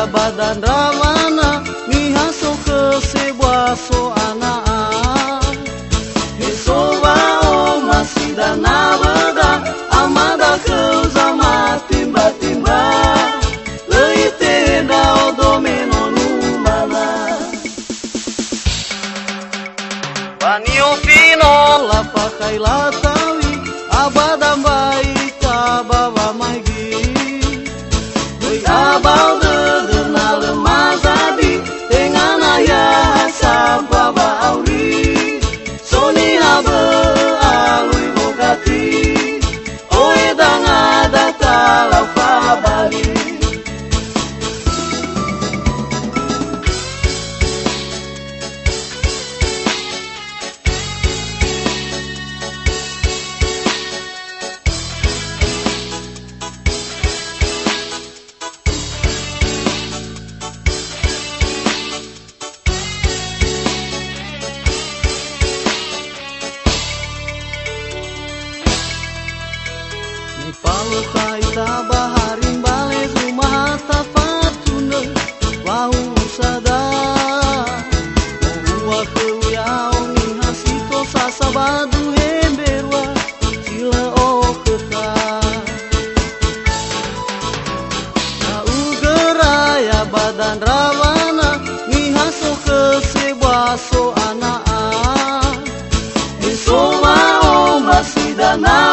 geraya badan ramana mihaso ke sebuah so anak Hesoba o masih dana beda amada ke zama timba-timba leite da domeno numana Banio fino la pakai latawi abadam baita baba magi Abau de lemazadi dengan ayah sababa auri Soni habe alui bogati Oe danga data laufa bali Palukai tabaharin bale rumah tapatuna lau sada Ohua kewiau mihasito sasabadu hemberwa sila o keta Kau geraya badan rawana mihaso ke sebuah so anak Esoma o masih dana